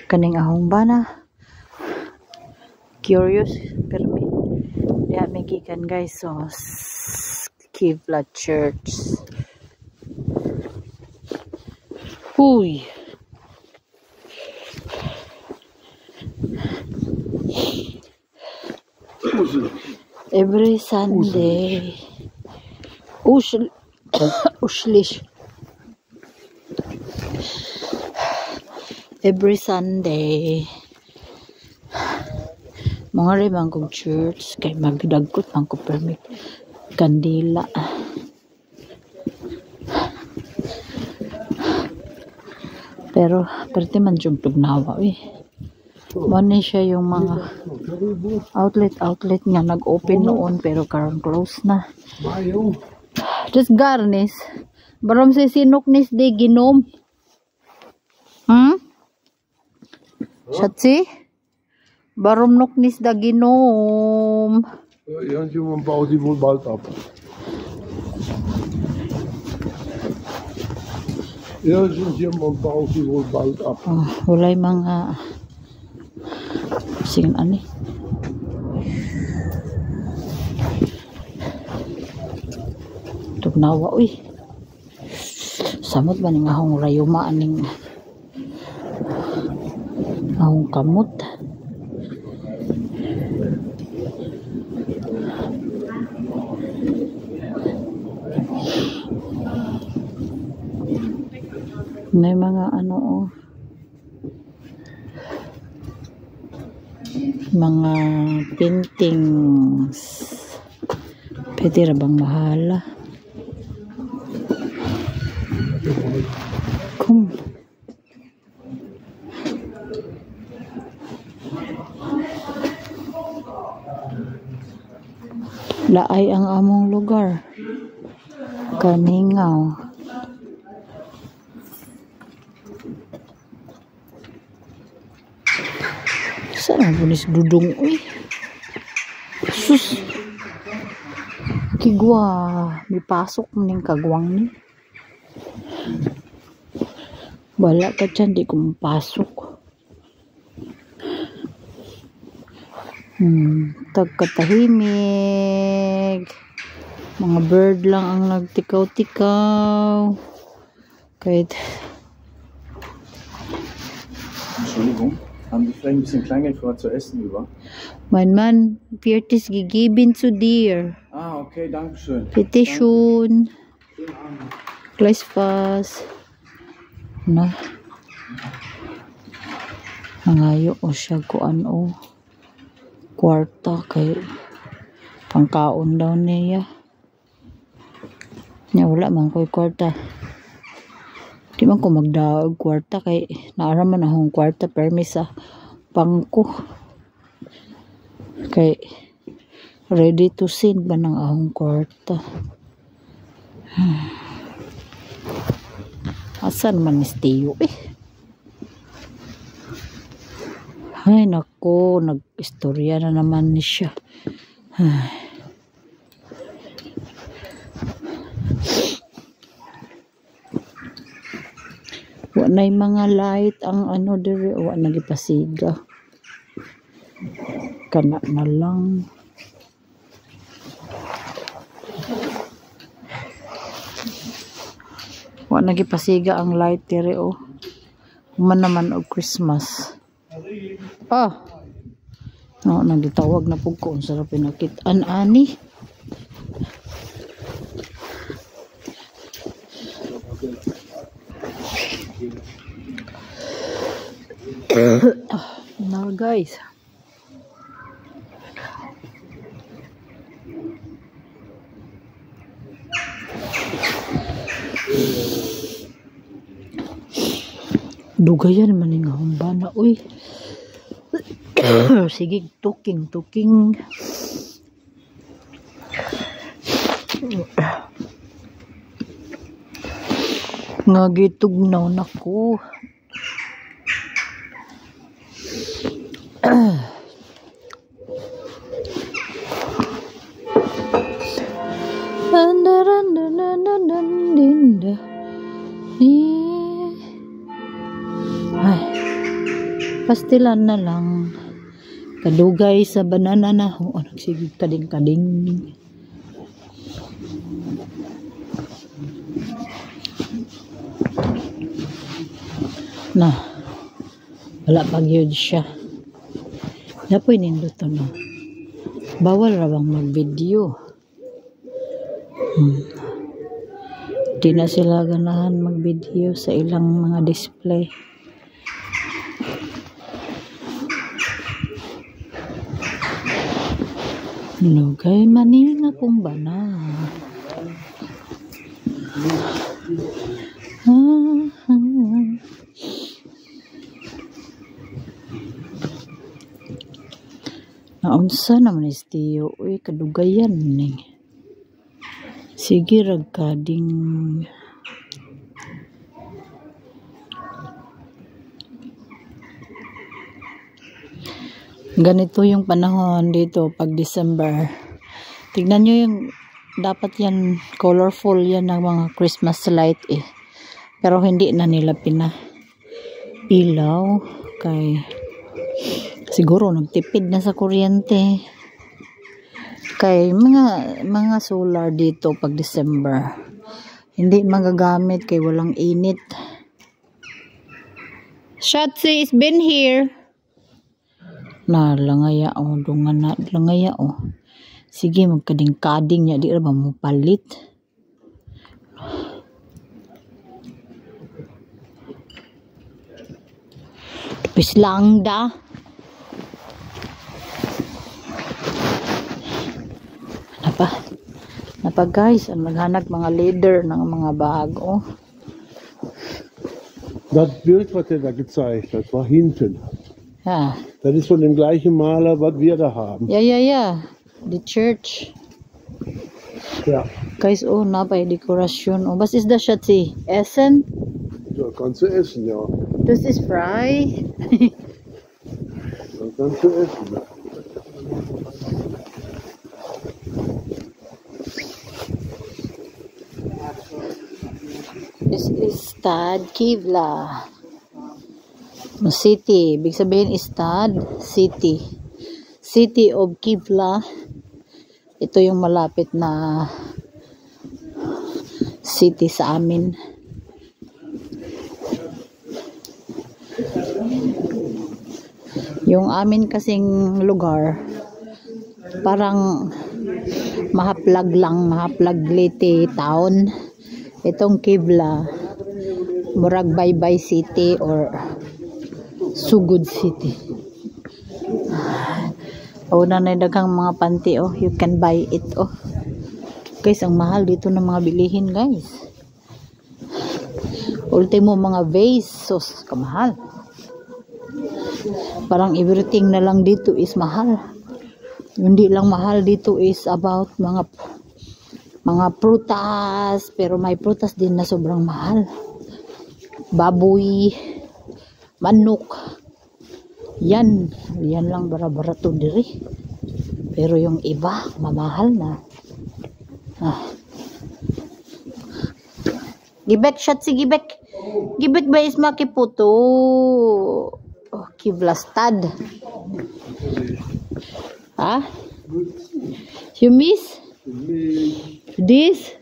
kaning ahong bana. Curious pero may gikan guys. So Kivla Church. Uy. Every Sunday. Ushlish. Every Sunday. Mga rimang kong church. Kay magdagkot ang ko permit. Kandila. Pero man yung tugnawa Mani siya yung mga outlet nga nag-open noon pero karon close na. Just garnis. Barom si sinuknis di ginom. Schatzi? Barom nuknis da ginom. Irgendjemand baut die wohl bald ab. Irgendjemand baut die wohl bald ab. Walay mga sige ani. Tugnawa samot ba ning ahong rayuma aning ahong kamot. May mga mga paintings. Pwede ra bang mahala? Laay ang among lugar. Kaningaw. Saan punis dudong sus kigwa mipasok ning kagwang ni bala ka dyan di ko mapasok tagkatahimig mga bird lang ang nagtikaw-tikaw kahit Entschuldigung. Haben Sie vielleicht ein bisschen Kleingeld zu essen über? Mein Mann wird es gegeben zu dir. Ah, okay, danke schön. Bitte schön. Gleich Spaß. Na. Nangayo siya kuan kwarta kay pangkaon daw niya. Nya wala man ko'y kwarta. Di man ko magdaog kwarta kay naaraman akong kwarta permis sa bangko kay ready to send ba ng akong kwarta. Asan man istiyo ay nako nag-istorya na naman ni siya. Wanay mga light ang dire wa nagipasiga kana na lang wa nagipasiga ang light dire man naman og Christmas no nagitawag na pug ko unsa ra pinakit-an ani now guys dugayan man ning humbana sige tuking nga gitugnaw nako Pastilan na lang. Kadugay sa banana na. Oh, nagsigig kading-kading. Na. Wala pag yun siya. Dapoy nindot to no. Bawal ra bang mag-video. Di na sila ganahan mag-video sa ilang mga display. Lugay manina kong bana. Naunsa naman istiyo. Uy, kadugayan ni. Sige ragkading. Ganito yung panahon dito pag December. Tignan nyo yung dapat yan colorful yan ng mga Christmas light eh. Pero hindi na nila pinailaw kay siguro nagtipid na sa kuryente. Kay mga solar dito pag December. Hindi magagamit kay walang init. Shotzi is been here. Na langaya o dungan na langaya o. Sige magkading-kading niya di ra ba mo palit. Tapos lang da. Napa guys, ang naghanap mga leader ng mga bago. Das Bild, was er da gezeigt hat, war hinten. Ja. Das ist von dem gleichen Maler, was wir da haben. Ja. The church. Ja. Guys, oh, napay dekorasyon. Oh, was ist das, Schatzi? Essen? Ja, kannst du essen, ja. Das ist frei. Das kannst du essen. Ja. This is Stad Kivla. City. Ibig sabihin is Stad City. City of Kivla. Ito yung malapit na city sa amin. Yung amin kasing lugar parang mahaplag lang, mahaplag Leyte town. Itong Kivla murag Baybay City or Sugod City. Oh, na daghang mga panty oh, you can buy it oh. Guys, ang mahal dito ng mga bilihin guys. Ultimo mga vase, sos kamahal. Parang everything na lang dito is mahal. Hindi lang mahal dito is about mga prutas, pero may prutas din na sobrang mahal. Baboy, manok. Yan lang bara-bara to diri. Pero yung iba, mamahal na. Gibek shot si Gibek. Gibek ba is makiputo? Oh, Kivlastad. You miss? This?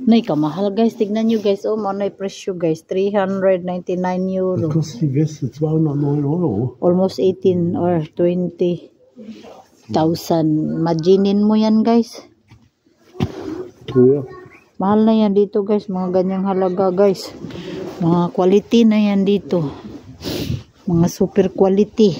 Nay, kamahal guys. Tignan nyo guys. Oh, manay presyo guys. 399 euro. Das kostet die Weste 209 Euro. Almost 18 or 20,000. Imaginin mo yan guys. Ja. Mahal na yan dito guys. Mga ganyang halaga guys. Mga quality na yan dito. Mga super quality.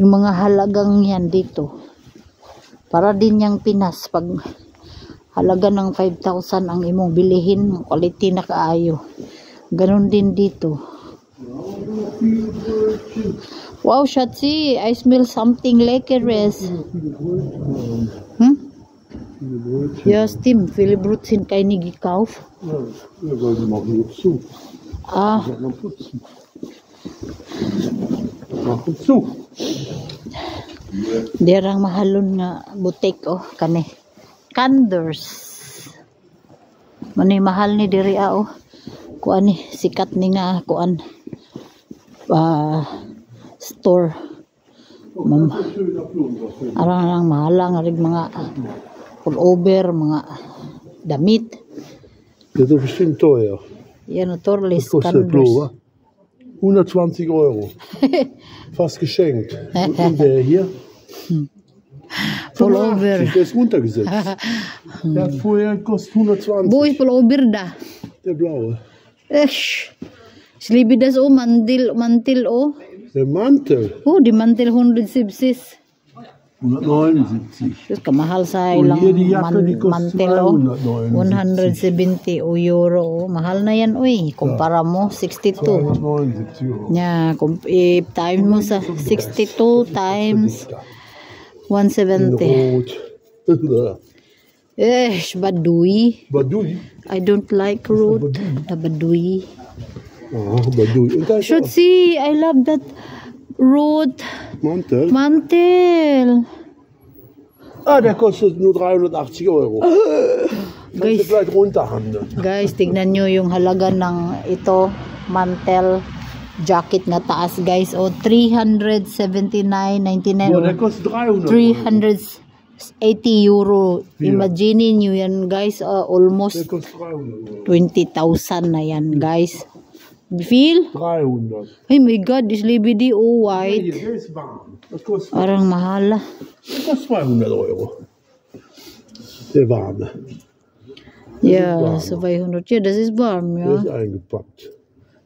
Yung mga halagang yan dito. Para din yung Pinas. Pag halaga ng 5,000 ang imong bilihin, quality na kaayo. Ganon din dito. Wow, Schatzi, I smell something leckeres. Ja, stimmt. Viele Brötchen keine gekauft. Ja, weil die machen jetzt zu. Noch putzen. Machen zu. Derang mahalon nga butik oh, kani. Candors. Mani mahal ni diri oh. Kuan ni sikat ni nga kuan. store. Arang lang mahalang rig mga pullover, mga damit. Das ist bestimmt teuer. Yan naturally Was kostet der Pullover? 120 €. Fast geschenkt. Und der hier? Pullover. Der ist runtergesetzt. Der hat vorher gekostet 120. Boy pullover da. Der blaue. Slibidas o mantil o. Der Mantel. Oh, di mantil 170. 179. Terus kamahal sa Und ilang hier die Jacke, die kostet mantel o. 279. 170 euro o. Mahal na yan oy. Kumpara mo 62. 279 €. Nya, time mo sa 62 times 170. Rot. Badui. Badui. I don't like root. Badui. Ah, Badui. Und da ist Should see, I love that root Mantel. mantel. Ah, der kostet nur 380 €. Kannst du Guys, vielleicht runterhandeln. guys, tignan nyo yung halaga ng ito, mantel jacket na taas, guys. O, 379.99 Oh, der kostet 300 €. 380 euro. Yeah. Imagine nyo yan, guys. Der Almost kostet 300 €. 20,000 na yan, guys. Feel? 300. Ay my God, this libidi oh Hier, white. der ist warm. Das kostet, Parang mahal. das kostet 200 €. Der warme. Yeah, so 500. Yeah, das ist warm, Der ja. ist eingepackt.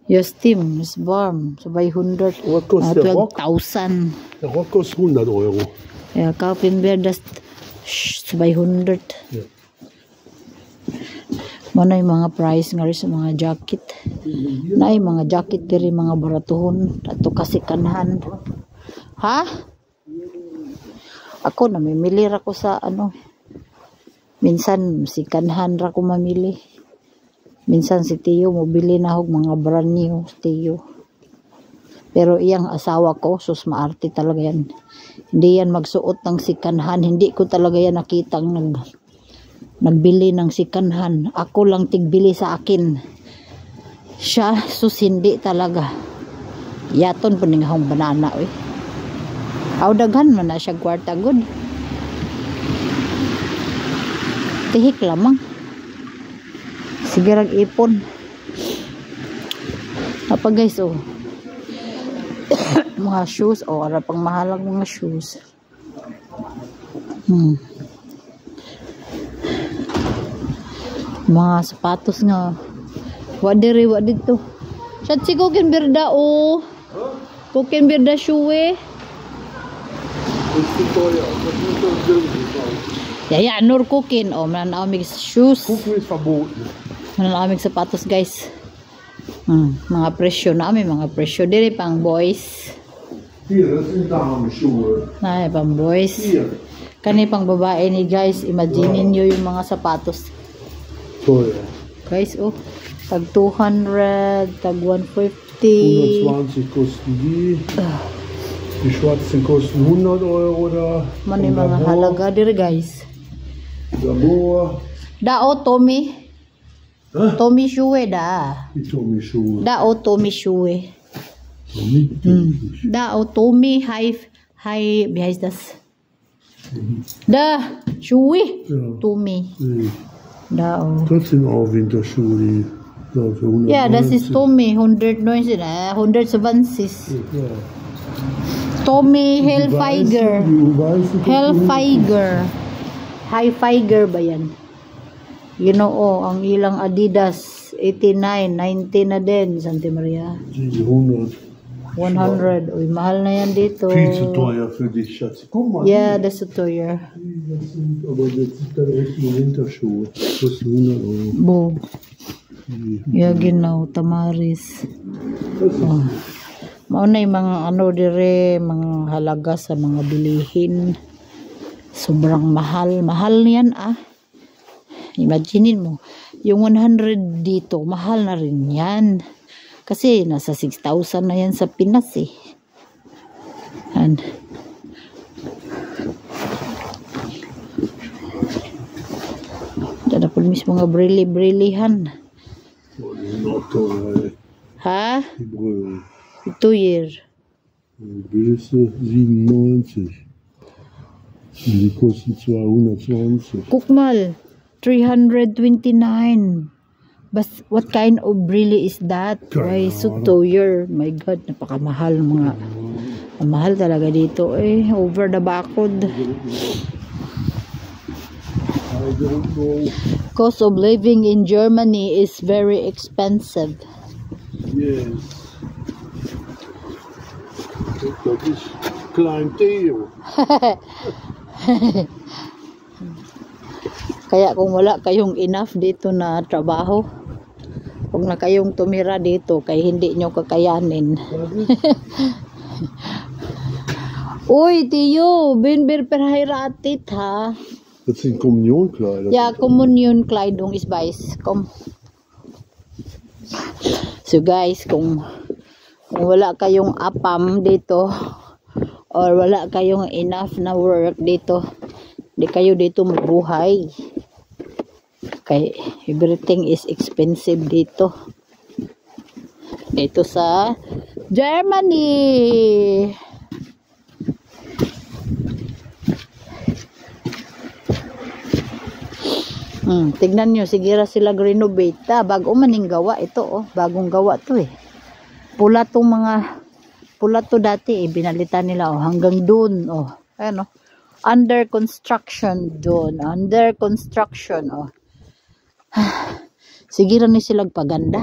Ja, steam is warm. So 500. Was kostet der Rock? 12,000. Der Rock kostet 100 €. Ja, kaufen wir das 200. Ja. Mana yung mga price nga rin sa mga jacket. Na yung mga jacket diri mga baratuhon. Ato kasi kanhan. Ha? Ako namimili ra ko sa ano. Minsan si kanhan ra ko mamili. Minsan si Tiyo mobili na hog mga brand new Tiyo. Pero iyang asawa ko, sus maarte talaga yan. Hindi yan magsuot ng sikanhan. Hindi ko talaga yan nakitang nagbili ng sikanhan. Ako lang tigbili sa akin. Siya, sus hindi talaga. Yaton po ning akong banana. Aw daghan man na siya kwarta good. Tihik lamang. Sige rag ipon. Apa guys oh. Mga shoes oh, ara pang mahalang mga shoes. Mga sapatos nga. Wa dito. Shat si Kukin Birda oh. Kukin Birda shoe. Ja, nur Kukin. Oh, man amig shoes. Kuchen ist verboten. Man amig sapatos guys. Mga presyo na mga presyo diri pang boys. Hier, das sind Damenschuhe. Na pang boys. Hier. Kani pang babae ni guys, imagine niyo yung mga sapatos. Teuer. Guys, oh, tag 200, tag 150. 120 kosten die. Die schwarzen kosten 100 € da. Man yung mga halaga diri guys. Labor. Dao Tommy. Hä? Tommy Shoe da. Die Tommy-Schuhe. Dao Tommy Shoe. Dao Tommy High, wie heißt das? Da Shoe. Ja. Tommy. Nee. Dao. Das sind auch Winterschuhe, die da für 190. Ja, das ist Tommy 190, 120. Ja. Tommy Hilfiger. Die weißen Hilfiger. Hilfiger ba yan? You know, oh, ang ilang Adidas 89, 90 na din, Santa Maria. Die 100. 100. Uy, mahal na yan dito. Viel zu teuer für dich, Schatz. Guck mal. Yeah, that's so teuer. Das sind, aber das sind dann richtige Winterschuhe. Das kosten 100 €. Bo. Yeah, genau, Tamaris. Oh. Mauna yung mga ano dire, mga halaga sa mga bilihin. Sobrang mahal. Mahal yan ah. Imaginin mo, yung 100 dito, mahal na rin yan. Kasi nasa 6,000 na yan sa Pinas eh. And, dada po mismo mga brili-brilihan. Oh, die sind auch teuer, ey. Ha? Die Brüllen. 2 year. Die billigste 97. Und die kosten 220. Guck mal, 329. But what kind of really is that? Why so 2 year? My God, napakamahal mga. Mahal talaga dito eh. Over the bakod. I don't know. Cost of living in Germany is very expensive. Yes. Dat is klein Theo. Kaya kung wala kayong enough dito na trabaho, kung na kayong tumira dito, kay hindi nyo kakayanin. Uy, Tiyo, bin verheiratet ha? Dat sind Kommunionkleider. Ja, Kommunionkleidung is weiß. Kom. So guys, kung wala kayong apam dito or wala kayong enough na work dito, di kayo dito mabuhay. Kay everything is expensive dito. Dito sa Germany. Tignan nyo, sigira sila renovate. Bago maning gawa ito, oh. Bagong gawa to eh. Pula to dati eh. Binalitan nila, oh. Hanggang dun, oh. Ayan, oh. Under construction dun. Under construction, oh. Sigira ni sila paganda.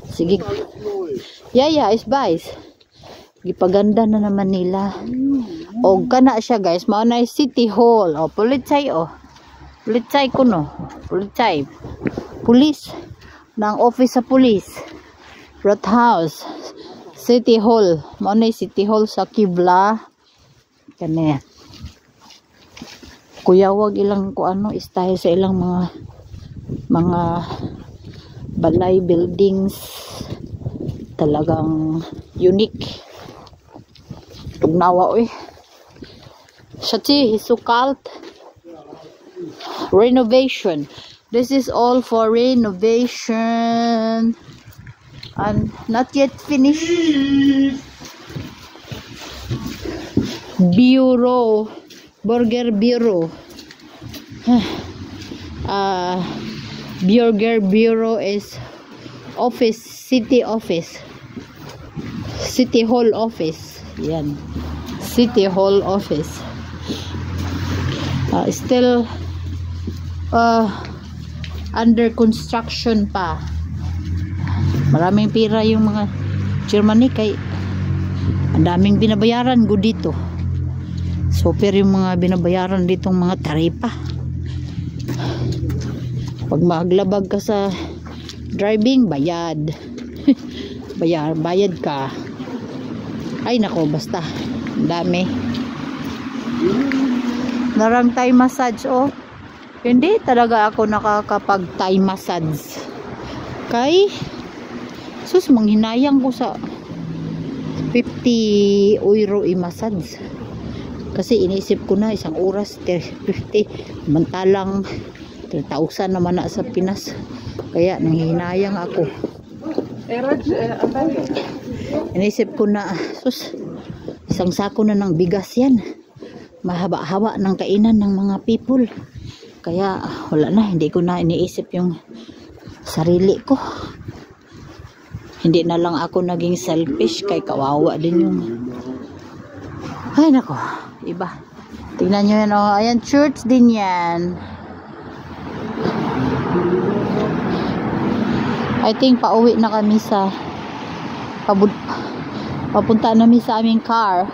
Sige. Yeah, is vice. Gipaganda na naman nila. O, kana siya guys. Mauna City Hall. O, Politsay, oh. Politsay ko no. Politsay. Police. Nang office sa police. Rathaus. City Hall. Mauna City Hall sa Kibla. Kanya. Kuyawag ilang ko ano. Style sa ilang mga balay buildings. Talagang unique. Tugnawa, eh. Shati, so called renovation. This is all for renovation and not yet finished. Bureau, Burger Bureau. Burger Bureau is office, city office, City Hall office. Yan, City Hall office. Still under construction pa. Maraming pira yung mga Germany kay ang daming binabayaran go dito. Super yung mga binabayaran ditong mga taripa. Pag maglabag ka sa driving, bayad. Bayad ka. Ay nako, basta ang dami. Narang Thai massage, oh. Hindi talaga ako nakakapag Thai massage. Kay sus, manghinayang ko sa 50 euro i-massage. Kasi inisip ko na isang oras 50, mantalang 3,000 naman na sa Pinas. Kaya nanghinayang ako. Inisip ko na sus, isang sako na ng bigas yan. Mahaba-haba ng kainan ng mga people. Kaya wala na, hindi ko na iniisip yung sarili ko. Hindi na lang ako naging selfish kay kawawa din yung ay nako, iba. Tingnan nyo yan, oh. Ayan, church din yan. I think pauwi na kami sa papunta namin sa aming car.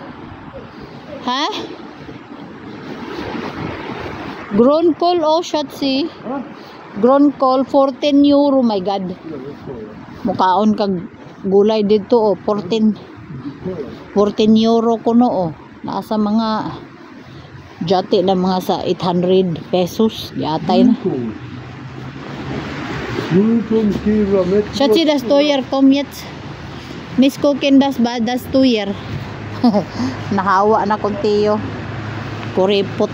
Ha? Gronkol, oh, Shatsi. Gronkol, 14 euro, my God. Mukaon kag gulay dito, oh, 14 euro ko no, oh. Nasa mga jati na mga sa 800 pesos. Yatay na. Schatzi, das teuer, komm jetzt. Nicht gucken, das teuer. Nahawa na kontiyo. Kuripot.